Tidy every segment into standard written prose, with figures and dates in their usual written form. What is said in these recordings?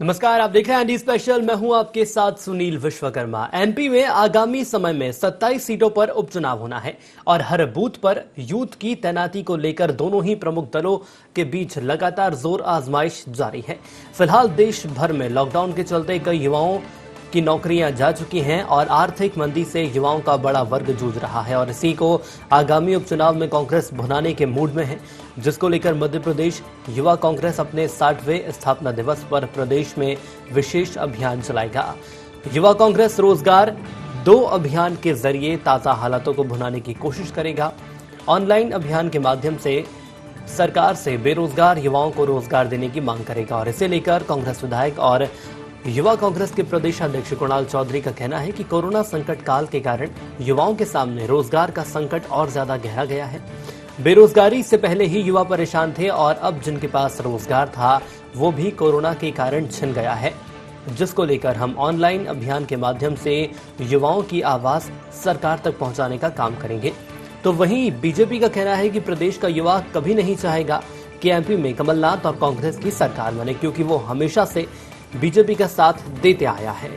नमस्कार, आप देख रहे हैं एनडी स्पेशल। मैं हूं आपके साथ सुनील विश्वकर्मा। एमपी में आगामी समय में 27 सीटों पर उपचुनाव होना है और हर बूथ पर यूथ की तैनाती को लेकर दोनों ही प्रमुख दलों के बीच लगातार जोर आजमाइश जारी है। फिलहाल देश भर में लॉकडाउन के चलते कई युवाओं की नौकरियां जा चुकी हैं और आर्थिक मंदी से युवाओं का बड़ा वर्ग जूझ रहा है और इसी को आगामी उपचुनाव में कांग्रेस भुनाने के मूड में है, जिसको लेकर मध्य प्रदेश युवा कांग्रेस अपने 60वें स्थापना दिवस पर प्रदेश में विशेष अभियान चलाएगा। युवा कांग्रेस रोजगार 2 अभियान के जरिए ताजा हालातों को भुनाने की कोशिश करेगा। ऑनलाइन अभियान के माध्यम से सरकार से बेरोजगार युवाओं को रोजगार देने की मांग करेगा और इसे लेकर कांग्रेस विधायक और युवा कांग्रेस के प्रदेश अध्यक्ष कुणाल चौधरी का कहना है कि कोरोना संकट काल के कारण युवाओं के सामने रोजगार का संकट और ज्यादा गहरा गया है। बेरोजगारी से पहले ही युवा परेशान थे और अब जिनके पास रोजगार था वो भी कोरोना के कारण छिन गया है, जिसको लेकर हम ऑनलाइन अभियान के माध्यम से युवाओं की आवाज सरकार तक पहुंचाने का काम करेंगे। तो वहीं बीजेपी का कहना है कि प्रदेश का युवा कभी नहीं चाहेगा कि एमपी में कमलनाथ और कांग्रेस की सरकार बने, क्योंकि वो हमेशा से बीजेपी का साथ देते आया है।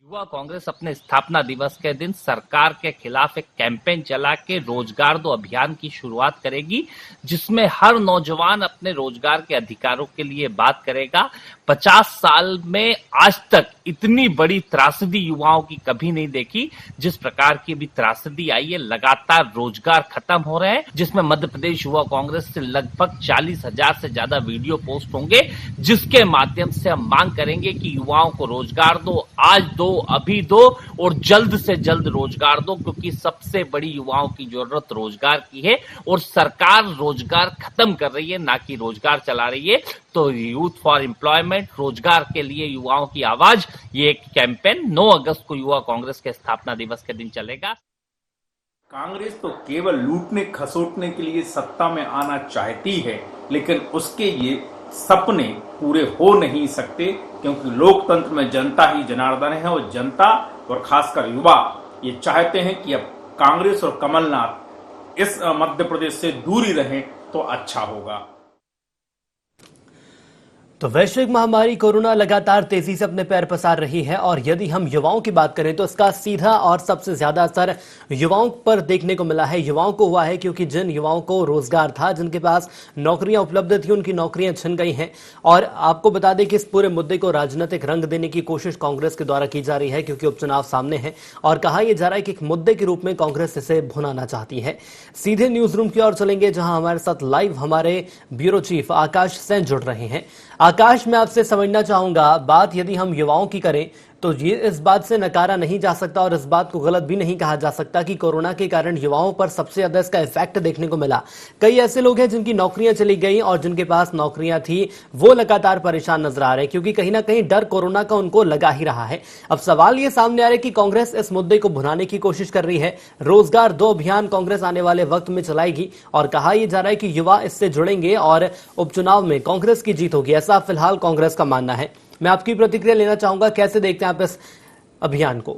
युवा कांग्रेस अपने स्थापना दिवस के दिन सरकार के खिलाफ एक कैंपेन चला के रोजगार दो अभियान की शुरुआत करेगी, जिसमें हर नौजवान अपने रोजगार के अधिकारों के लिए बात करेगा। 50 साल में आज तक इतनी बड़ी त्रासदी युवाओं की कभी नहीं देखी जिस प्रकार की भी त्रासदी आई है। लगातार रोजगार खत्म हो रहे हैं, जिसमें मध्य प्रदेश युवा कांग्रेस से लगभग 40,000 से ज्यादा वीडियो पोस्ट होंगे, जिसके माध्यम से हम मांग करेंगे कि युवाओं को रोजगार दो, आज दो, अभी दो और जल्द से जल्द रोजगार दो, क्योंकि सबसे बड़ी युवाओं की जरूरत रोजगार की है और सरकार रोजगार खत्म कर रही है, ना कि रोजगार चला रही है। तो यूथ फॉर एम्प्लॉयमेंट, रोजगार के लिए युवाओं की आवाज, ये एक कैंपेन 9 अगस्त को युवा कांग्रेस के स्थापना दिवस के दिन चलेगा। कांग्रेस तो केवल लूटने खसोटने के लिए सत्ता में आना चाहती है, लेकिन उसके ये सपने पूरे हो नहीं सकते, क्योंकि लोकतंत्र में जनता ही जनार्दन है और जनता और खासकर युवा ये चाहते हैं कि अब कांग्रेस और कमलनाथ इस मध्य प्रदेश से दूरी रहें तो अच्छा होगा। तो वैश्विक महामारी कोरोना लगातार तेजी से अपने पैर पसार रही है और यदि हम युवाओं की बात करें तो इसका सीधा और सबसे ज्यादा असर युवाओं पर देखने को मिला है। युवाओं को हुआ है क्योंकि जिन युवाओं को रोजगार था, जिनके पास नौकरियां उपलब्ध थी, उनकी नौकरियां छिन गई हैं। और आपको बता दें कि इस पूरे मुद्दे को राजनीतिक रंग देने की कोशिश कांग्रेस के द्वारा की जा रही है, क्योंकि उपचुनाव सामने है और कहा यह जा रहा है कि एक मुद्दे के रूप में कांग्रेस इसे भुनाना चाहती है। सीधे न्यूज रूम की ओर चलेंगे, जहां हमारे साथ लाइव हमारे ब्यूरो चीफ आकाश सेन जुड़ रहे हैं। आकाश, मैं आपसे समझना चाहूंगा, बात यदि हम युवाओं की करें तो ये इस बात से नकारा नहीं जा सकता और इस बात को गलत भी नहीं कहा जा सकता कि कोरोना के कारण युवाओं पर सबसे ज्यादा इसका इफेक्ट देखने को मिला। कई ऐसे लोग हैं जिनकी नौकरियां चली गई और जिनके पास नौकरियां थी वो लगातार परेशान नजर आ रहे हैं, क्योंकि कहीं ना कहीं डर कोरोना का उनको लगा ही रहा है। अब सवाल ये सामने आ रहा है कि कांग्रेस इस मुद्दे को भुनाने की कोशिश कर रही है। रोजगार 2 अभियान कांग्रेस आने वाले वक्त में चलाएगी और कहा यह जा रहा है कि युवा इससे जुड़ेंगे और उपचुनाव में कांग्रेस की जीत होगी, ऐसा फिलहाल कांग्रेस का मानना है। मैं आपकी प्रतिक्रिया लेना चाहूंगा, कैसे देखते हैं आप इस अभियान को?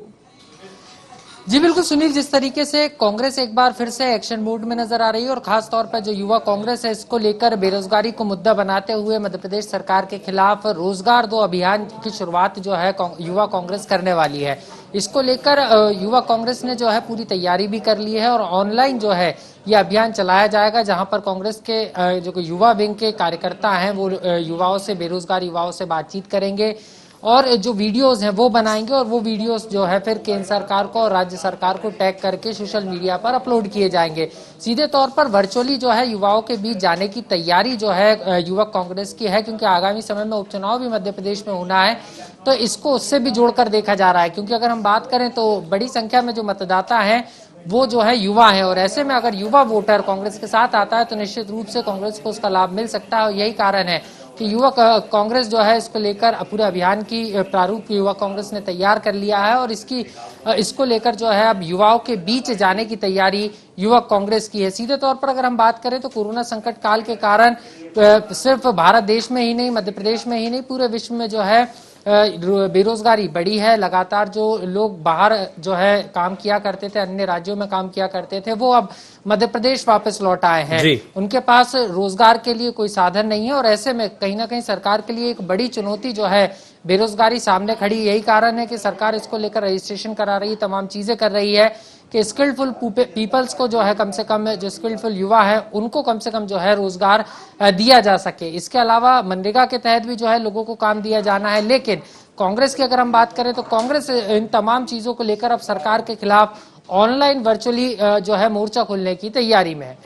जी बिल्कुल सुनील, जिस तरीके से कांग्रेस एक बार फिर से एक्शन मोड में नजर आ रही है और खास तौर पर जो युवा कांग्रेस है इसको लेकर बेरोजगारी को मुद्दा बनाते हुए मध्य प्रदेश सरकार के खिलाफ रोजगार 2 अभियान की शुरुआत जो है युवा कांग्रेस करने वाली है। इसको लेकर युवा कांग्रेस ने जो है पूरी तैयारी भी कर ली है और ऑनलाइन जो है ये अभियान चलाया जाएगा, जहां पर कांग्रेस के जो युवा विंग के कार्यकर्ता हैं वो युवाओं से, बेरोजगार युवाओं से बातचीत करेंगे और जो वीडियोस हैं वो बनाएंगे और वो वीडियोस जो है फिर केंद्र सरकार को और राज्य सरकार को टैग करके सोशल मीडिया पर अपलोड किए जाएंगे। सीधे तौर पर वर्चुअली जो है युवाओं के बीच जाने की तैयारी जो है युवा कांग्रेस की है, क्योंकि आगामी समय में उपचुनाव भी मध्य प्रदेश में होना है, तो इसको उससे भी जोड़कर देखा जा रहा है। क्योंकि अगर हम बात करें तो बड़ी संख्या में जो मतदाता है वो जो है युवा है और ऐसे में अगर युवा वोटर कांग्रेस के साथ आता है तो निश्चित रूप से कांग्रेस को उसका लाभ मिल सकता है। और यही कारण है कि युवा कांग्रेस जो है इसको लेकर पूरे अभियान की प्रारूप युवा कांग्रेस ने तैयार कर लिया है और इसको लेकर जो है अब युवाओं के बीच जाने की तैयारी युवा कांग्रेस की है। सीधे तौर पर अगर हम बात करें तो कोरोना संकट काल के कारण सिर्फ भारत देश में ही नहीं, मध्य प्रदेश में ही नहीं, पूरे विश्व में जो है बेरोजगारी बढ़ी है। लगातार जो लोग बाहर जो है काम किया करते थे, अन्य राज्यों में काम किया करते थे, वो अब मध्य प्रदेश वापस लौट आए हैं। उनके पास रोजगार के लिए कोई साधन नहीं है और ऐसे में कहीं ना कहीं सरकार के लिए एक बड़ी चुनौती जो है बेरोजगारी सामने खड़ी। यही कारण है कि सरकार इसको लेकर रजिस्ट्रेशन करा रही है, तमाम चीजें कर रही है कि स्किलफुल पीपल्स को जो है कम से कम, जो स्किलफुल युवा है उनको कम से कम जो है रोजगार दिया जा सके। इसके अलावा मनरेगा के तहत भी जो है लोगों को काम दिया जाना है। लेकिन कांग्रेस की अगर हम बात करें तो कांग्रेस इन तमाम चीजों को लेकर अब सरकार के खिलाफ ऑनलाइन वर्चुअली जो है मोर्चा खोलने की तैयारी में है।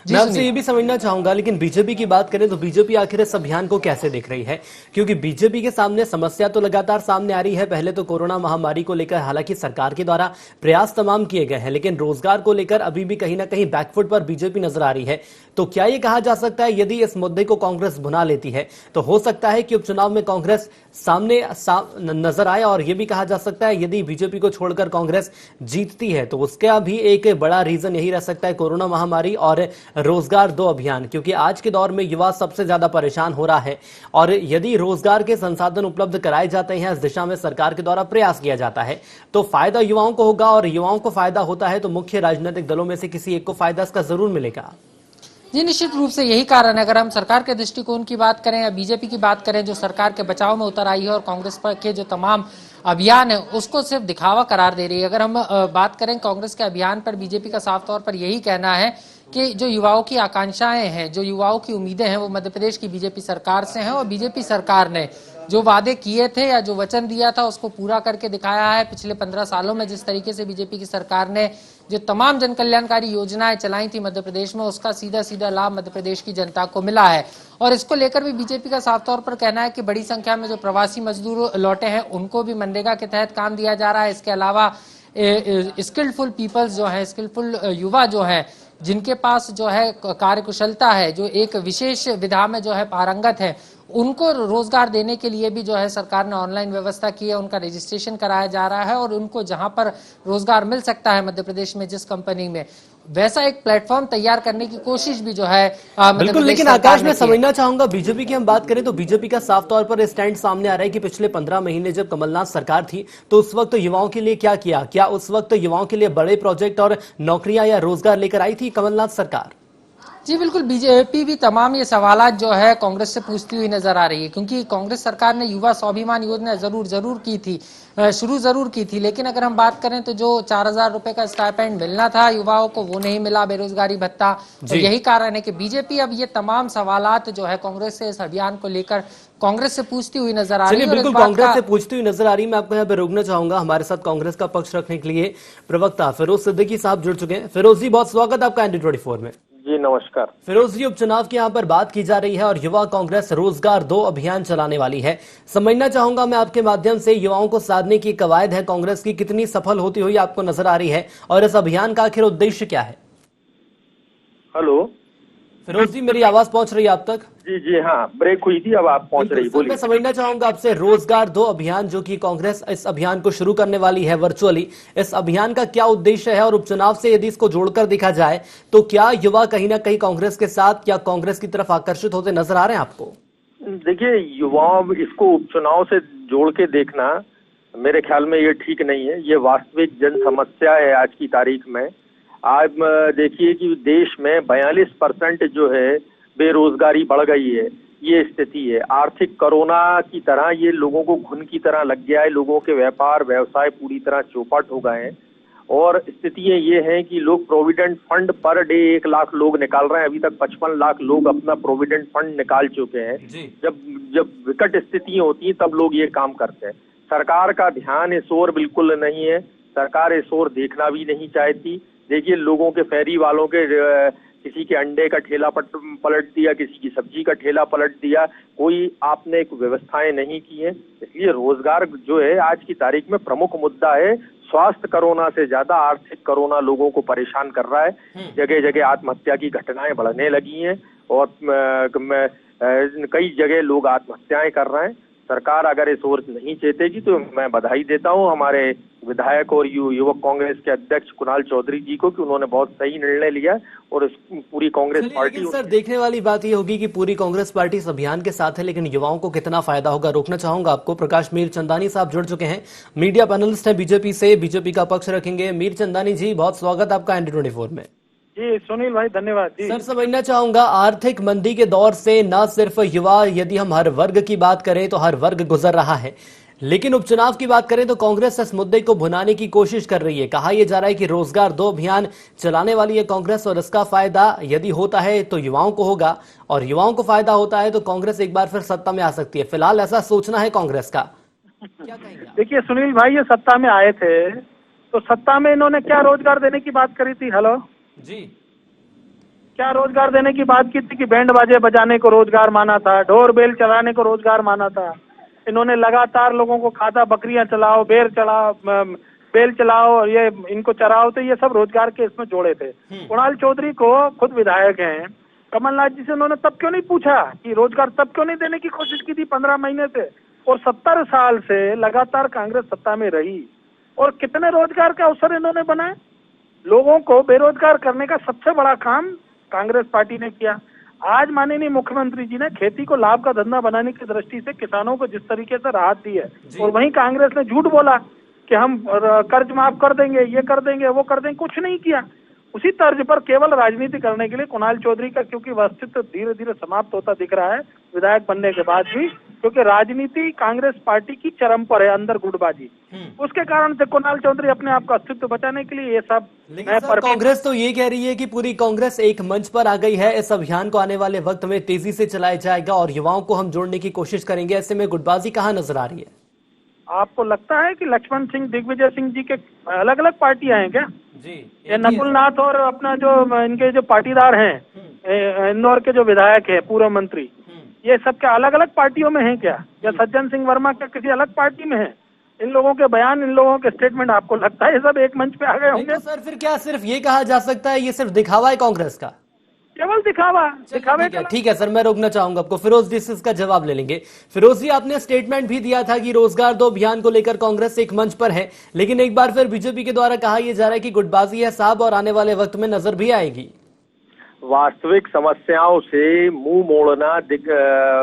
मैं आपसे ये भी समझना चाहूंगा, लेकिन बीजेपी की बात करें तो बीजेपी आखिर इस अभियान को कैसे देख रही है? क्योंकि बीजेपी के सामने समस्या तो लगातार सामने आ रही है। पहले तो कोरोना महामारी को लेकर हालांकि सरकार के द्वारा प्रयास तमाम किए गए हैं, लेकिन रोजगार को लेकर अभी भी कहीं ना कहीं बैकफुट पर बीजेपी नजर आ रही है। तो क्या ये कहा जा सकता है यदि इस मुद्दे को कांग्रेस भुना लेती है तो हो सकता है कि उपचुनाव में कांग्रेस सामने नजर आए? और यह भी कहा जा सकता है यदि बीजेपी को छोड़कर कांग्रेस जीतती है तो उसका भी एक बड़ा रीजन यही रह सकता है कोरोना महामारी और रोजगार 2 अभियान, क्योंकि आज के दौर में युवा सबसे ज्यादा परेशान हो रहा है। और यदि रोजगार के संसाधन उपलब्ध कराए जाते हैं, इस दिशा में सरकार के द्वारा प्रयास किया जाता है, तो फायदा युवाओं को होगा। और युवाओं को फायदा होता है तो मुख्य राजनीतिक दलों में से किसी एक को फायदा इसका जरूर मिलेगा। जी निश्चित रूप से यही कारण है। अगर हम सरकार के दृष्टिकोण की बात करें या बीजेपी की बात करें, जो सरकार के बचाव में उतर आई है और कांग्रेस पर के जो तमाम अभियान है उसको सिर्फ दिखावा करार दे रही है। अगर हम बात करें कांग्रेस के अभियान पर, बीजेपी का साफ तौर पर यही कहना है कि जो युवाओं की आकांक्षाएं हैं, जो युवाओं की उम्मीदें हैं, वो मध्य प्रदेश की बीजेपी सरकार से हैं और बीजेपी सरकार ने जो वादे किए थे या जो वचन दिया था उसको पूरा करके दिखाया है। पिछले 15 सालों में जिस तरीके से बीजेपी की सरकार ने जो तमाम जन कल्याणकारी योजनाएं चलाई थी मध्य प्रदेश में, उसका सीधा सीधा लाभ मध्य प्रदेश की जनता को मिला है। और इसको लेकर भी बीजेपी का साफ तौर पर कहना है कि बड़ी संख्या में जो प्रवासी मजदूर लौटे हैं उनको भी मनरेगा के तहत काम दिया जा रहा है। इसके अलावा स्किलफुल पीपल्स जो है, स्किलफुल युवा जो है, जिनके पास जो है कार्यकुशलता है, जो एक विशेष विधा में जो है पारंगत है, उनको रोजगार देने के लिए भी जो है सरकार ने ऑनलाइन व्यवस्था की है। उनका रजिस्ट्रेशन कराया जा रहा है और उनको जहां पर रोजगार मिल सकता है मध्य प्रदेश में जिस कंपनी में, वैसा एक प्लेटफॉर्म तैयार करने की कोशिश भी जो है बिल्कुल। लेकिन आकाश, मैं समझना चाहूंगा बीजेपी की हम बात करें तो बीजेपी का साफ तौर पर स्टैंड सामने आ रहा है कि पिछले 15 महीने जब कमलनाथ सरकार थी तो उस वक्त युवाओं के लिए क्या किया? क्या उस वक्त युवाओं के लिए बड़े प्रोजेक्ट और नौकरियां या रोजगार लेकर आई थी कमलनाथ सरकार? जी बिल्कुल, बीजेपी भी तमाम ये सवालात जो है कांग्रेस से पूछती हुई नजर आ रही है, क्योंकि कांग्रेस सरकार ने युवा स्वाभिमान योजना जरूर की थी, शुरू जरूर की थी, लेकिन अगर हम बात करें तो जो 4000 रुपए का स्टाइपेंड मिलना था युवाओं को वो नहीं मिला, बेरोजगारी भत्ता। तो यही कारण है कि बीजेपी अब ये तमाम सवालात जो है कांग्रेस से इस अभियान को लेकर कांग्रेस से पूछती हुई नजर आ रही है। बिल्कुल, कांग्रेस से पूछती हुई नजर आ रही है। मैं आपको यहाँ पे रोकना चाहूंगा, हमारे साथ कांग्रेस का पक्ष रखने के लिए प्रवक्ता फिरोज सिद्दीकी साहब जुड़ चुके हैं। फिरोज जी, बहुत स्वागत आपका ND24 में। जी नमस्कार। फिरोज जी, उपचुनाव की यहाँ पर बात की जा रही है और युवा कांग्रेस रोजगार 2 अभियान चलाने वाली है। समझना चाहूंगा मैं आपके माध्यम से, युवाओं को साधने की कवायद है कांग्रेस की, कितनी सफल होती हुई आपको नजर आ रही है और इस अभियान का आखिर उद्देश्य क्या है? हेलो फिरोज जी, मेरी आवाज पहुंच रही है आप तक? जी हाँ, ब्रेक हुई थी, अब आप पहुंच रही, बोलिए। मैं समझना चाहूंगा आपसे, रोजगार 2 अभियान जो कि कांग्रेस इस अभियान को शुरू करने वाली है वर्चुअली, इस अभियान का क्या उद्देश्य है और उपचुनाव से यदि इसको जोड़कर देखा जाए तो क्या युवा कहीं ना कहीं कांग्रेस के साथ या कांग्रेस की तरफ आकर्षित होते नजर आ रहे हैं आपको? देखिए, युवाओं इसको उपचुनाव से जोड़ के देखना मेरे ख्याल में ये ठीक नहीं है। ये वास्तविक जन समस्या है आज की तारीख में। आज देखिए कि देश में 42% जो है बेरोजगारी बढ़ गई है, ये स्थिति है। आर्थिक कोरोना की तरह ये लोगों को घुन की तरह लग गया है, लोगों के व्यापार व्यवसाय पूरी तरह चौपट हो गए हैं और स्थितियां ये हैं कि लोग provident fund per day 1 lakh लोग निकाल रहे हैं। अभी तक 55 लाख लोग अपना प्रोविडेंट फंड निकाल चुके हैं। जब विकट स्थितियां होती हैं तब लोग ये काम करते हैं। सरकार का ध्यान इस ओर बिल्कुल नहीं है, सरकार इस ओर देखना भी नहीं चाहती। देखिए, लोगों के फेरी वालों के किसी के अंडे का ठेला पलट दिया, किसी की सब्जी का ठेला पलट दिया, कोई आपने एक व्यवस्थाएं नहीं की है। इसलिए रोजगार जो है आज की तारीख में प्रमुख मुद्दा है। स्वास्थ्य कोरोना से ज्यादा आर्थिक कोरोना लोगों को परेशान कर रहा है। जगह जगह आत्महत्या की घटनाएं बढ़ने लगी हैं और कई जगह लोग आत्महत्याएं कर रहे हैं। सरकार अगर इस ओर नहीं चेतेगी तो मैं बधाई देता हूं हमारे विधायक और युवक कांग्रेस के अध्यक्ष कुणाल चौधरी जी को कि उन्होंने बहुत सही निर्णय लिया और पूरी कांग्रेस पार्टी। लेकिन सर देखने वाली बात ये होगी कि पूरी कांग्रेस पार्टी इस अभियान के साथ है, लेकिन युवाओं को कितना फायदा होगा। रोकना चाहूंगा आपको, प्रकाश मीर चंदानी साहब जुड़ चुके हैं, मीडिया पैनलिस्ट हैं बीजेपी से, बीजेपी का पक्ष रखेंगे। मीर चंदानी जी, बहुत स्वागत आपका ND24 में। जी सुनील भाई, धन्यवाद जी। सर समझना चाहूंगा, आर्थिक मंदी के दौर से न सिर्फ युवा, यदि हम हर वर्ग की बात करें तो हर वर्ग गुजर रहा है, लेकिन उपचुनाव की बात करें तो कांग्रेस इस मुद्दे को भुनाने की कोशिश कर रही है। कहा यह जा रहा है कि रोजगार 2 अभियान चलाने वाली है कांग्रेस, और इसका फायदा यदि होता है तो युवाओं को होगा, और युवाओं को फायदा होता है तो कांग्रेस एक बार फिर सत्ता में आ सकती है। फिलहाल ऐसा सोचना है कांग्रेस का, क्या कहेंगे? देखिए सुनील भाई, ये सत्ता में आए थे तो सत्ता में इन्होंने क्या रोजगार देने की बात करी थी? हेलो जी, क्या रोजगार देने की बात की थी कि बैंड बाजे बजाने को रोजगार माना था, ढोर बेल चलाने को रोजगार माना था। इन्होंने लगातार लोगों को खाता बकरियां चलाओ, बेल चलाओ, ये इनको चराओ, तो ये सब रोजगार के इसमें जोड़े थे। कुणाल चौधरी को खुद विधायक हैं, कमलनाथ जी से उन्होंने तब क्यों नहीं पूछा कि रोजगार तब क्यों नहीं देने की कोशिश की थी 15 महीने से? और 70 साल से लगातार कांग्रेस सत्ता में रही और कितने रोजगार के अवसर इन्होंने बनाए। लोगों को बेरोजगार करने का सबसे बड़ा काम कांग्रेस पार्टी ने किया। आज माननीय मुख्यमंत्री जी ने खेती को लाभ का धंधा बनाने की दृष्टि से किसानों को जिस तरीके से राहत दी है, और वहीं कांग्रेस ने झूठ बोला कि हम कर्ज माफ कर देंगे, ये कर देंगे, वो कर देंगे, कुछ नहीं किया। उसी तर्ज पर केवल राजनीति करने के लिए कुणाल चौधरी का, क्योंकि वह अस्तित्व धीरे धीरे समाप्त होता दिख रहा है विधायक बनने के बाद भी, क्योंकि राजनीति कांग्रेस पार्टी की चरम पर है, अंदर गुटबाजी। उसके कारण से कुणाल चौधरी अपने आप का अस्तित्व बचाने के लिए ये सब। लेकिन सर कांग्रेस तो ये कह रही है कि पूरी कांग्रेस एक मंच पर आ गई है, इस अभियान को आने वाले वक्त में तेजी से चलाया जाएगा और युवाओं को हम जोड़ने की कोशिश करेंगे। ऐसे में गुटबाजी कहाँ नजर आ रही है? आपको लगता है कि लक्ष्मण सिंह, दिग्विजय सिंह जी के अलग अलग पार्टियां हैं क्या? जी, ये नकुल नाथ और अपना जो इनके जो पाटीदार हैं, इंदौर के जो विधायक है, पूर्व मंत्री, ये सब क्या अलग अलग पार्टियों में हैं क्या? या सज्जन सिंह वर्मा क्या किसी अलग पार्टी में है? इन लोगों के बयान, इन लोगों के स्टेटमेंट, आपको लगता है ये सब एक मंच पे आ गए होंगे? तो सर फिर क्या सिर्फ ये कहा जा सकता है ये सिर्फ दिखावा है कांग्रेस का? केवल दिखावे ठीक है सर, मैं रोकना चाहूंगा आपको। फिरोज जी से इसका जवाब ले लेंगे। फिरोज जी, आपने स्टेटमेंट भी दिया था कि रोजगार 2 अभियान को लेकर कांग्रेस एक मंच पर है, लेकिन एक बार फिर बीजेपी के द्वारा कहा यह जा रहा है कि गुटबाजी है साहब और आने वाले वक्त में नजर भी आएगी। वास्तविक समस्याओं से मुंह मोड़ना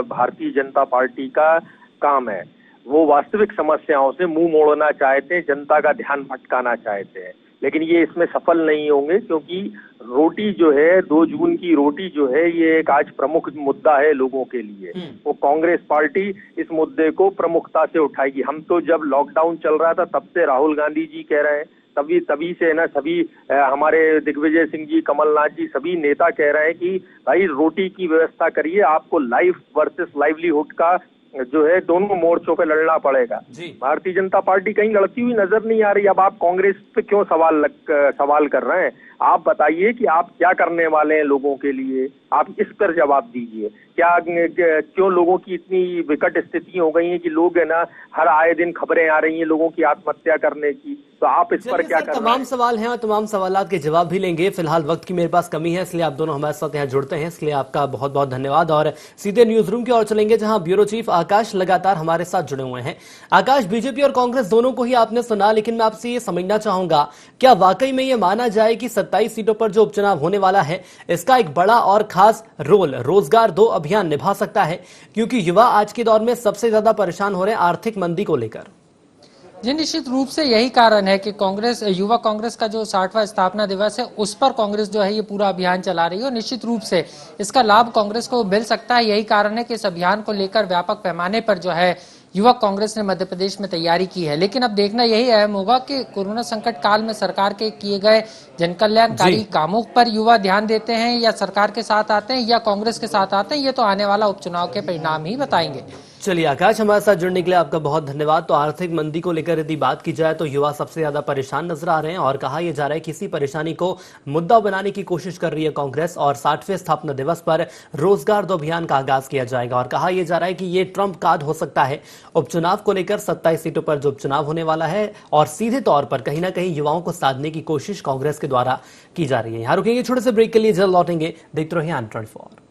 भारतीय जनता पार्टी का काम है। वो वास्तविक समस्याओं से मुंह मोड़ना चाहते हैं, जनता का ध्यान भटकाना चाहते हैं, लेकिन ये इसमें सफल नहीं होंगे, क्योंकि रोटी जो है, 2 जून की रोटी जो है, ये एक आज प्रमुख मुद्दा है लोगों के लिए। वो कांग्रेस पार्टी इस मुद्दे को प्रमुखता से उठाएगी। हम तो जब लॉकडाउन चल रहा था तब से राहुल गांधी जी कह रहे हैं, तभी से ना सभी हमारे दिग्विजय सिंह जी, कमलनाथ जी, सभी नेता कह रहे हैं कि भाई रोटी की व्यवस्था करिए, आपको लाइफ वर्सेस लाइवलीहुड का जो है दोनों मोर्चों पे लड़ना पड़ेगा। भारतीय जनता पार्टी कहीं लड़ती हुई नजर नहीं आ रही। अब आप कांग्रेस पे क्यों सवाल कर रहे हैं? आप बताइए कि आप क्या करने वाले हैं लोगों के लिए, आप इस पर जवाब दीजिए। क्यों लोगों की इतनी विकट स्थिति हो गई है कि लोग है ना, हर आए दिन खबरें आ रही हैं लोगों की आत्महत्या करने की, तो आप इस पर क्या कर रहे हैं? तमाम सवाल हैं और तमाम सवालात के जवाब भी लेंगे। फिलहाल वक्त की मेरे पास कमी है, इसलिए आप दोनों हमारे साथ यहाँ जुड़ते हैं, इसलिए आपका बहुत बहुत धन्यवाद। और सीधे न्यूज रूम की ओर चलेंगे, जहां ब्यूरो चीफ आकाश लगातार हमारे साथ जुड़े हुए हैं। आकाश, बीजेपी और कांग्रेस दोनों को ही आपने सुना, लेकिन मैं आपसे ये समझना चाहूंगा, क्या वाकई में ये माना जाए कि 27 सीटों पर जो उपचुनाव होने वाला है, इसका एक बड़ा और खास रोल रोजगार 2 अभियान निभा सकता है? क्योंकि युवा आज के दौर में सबसे ज्यादा परेशान हो रहे हैं आर्थिक मंदी को लेकर। जी निश्चित रूप से यही कारण है कि कांग्रेस, युवा कांग्रेस का जो 60वां स्थापना दिवस है, उस पर कांग्रेस जो है ये पूरा अभियान चला रही है और निश्चित रूप से इसका लाभ कांग्रेस को मिल सकता है। यही कारण है कि इस अभियान को लेकर व्यापक पैमाने पर जो है युवा कांग्रेस ने मध्य प्रदेश में तैयारी की है। लेकिन अब देखना यही अहम होगा कि कोरोना संकट काल में सरकार के किए गए जनकल्याणकारी कामों पर युवा ध्यान देते हैं या सरकार के साथ आते हैं या कांग्रेस के साथ आते हैं, ये तो आने वाला उपचुनाव के परिणाम ही बताएंगे। चलिए आकाश, हमारे साथ जुड़ने के लिए आपका बहुत धन्यवाद। तो आर्थिक मंदी को लेकर यदि बात की जाए तो युवा सबसे ज्यादा परेशान नजर आ रहे हैं और कहा यह जा रहा है कि इसी परेशानी को मुद्दा बनाने की कोशिश कर रही है कांग्रेस और 60वें स्थापना दिवस पर रोजगार 2 अभियान का आगाज किया जाएगा। और कहा यह जा रहा है कि ये ट्रम्प कार्ड हो सकता है उपचुनाव को लेकर। 27 सीटों पर जो उपचुनाव होने वाला है और सीधे तौर पर कहीं ना कहीं युवाओं को साधने की कोशिश कांग्रेस के द्वारा की जा रही है। यहाँ रुकेंगे छोटे से ब्रेक के लिए, जल्द लौटेंगे। देखते रहिए ND24।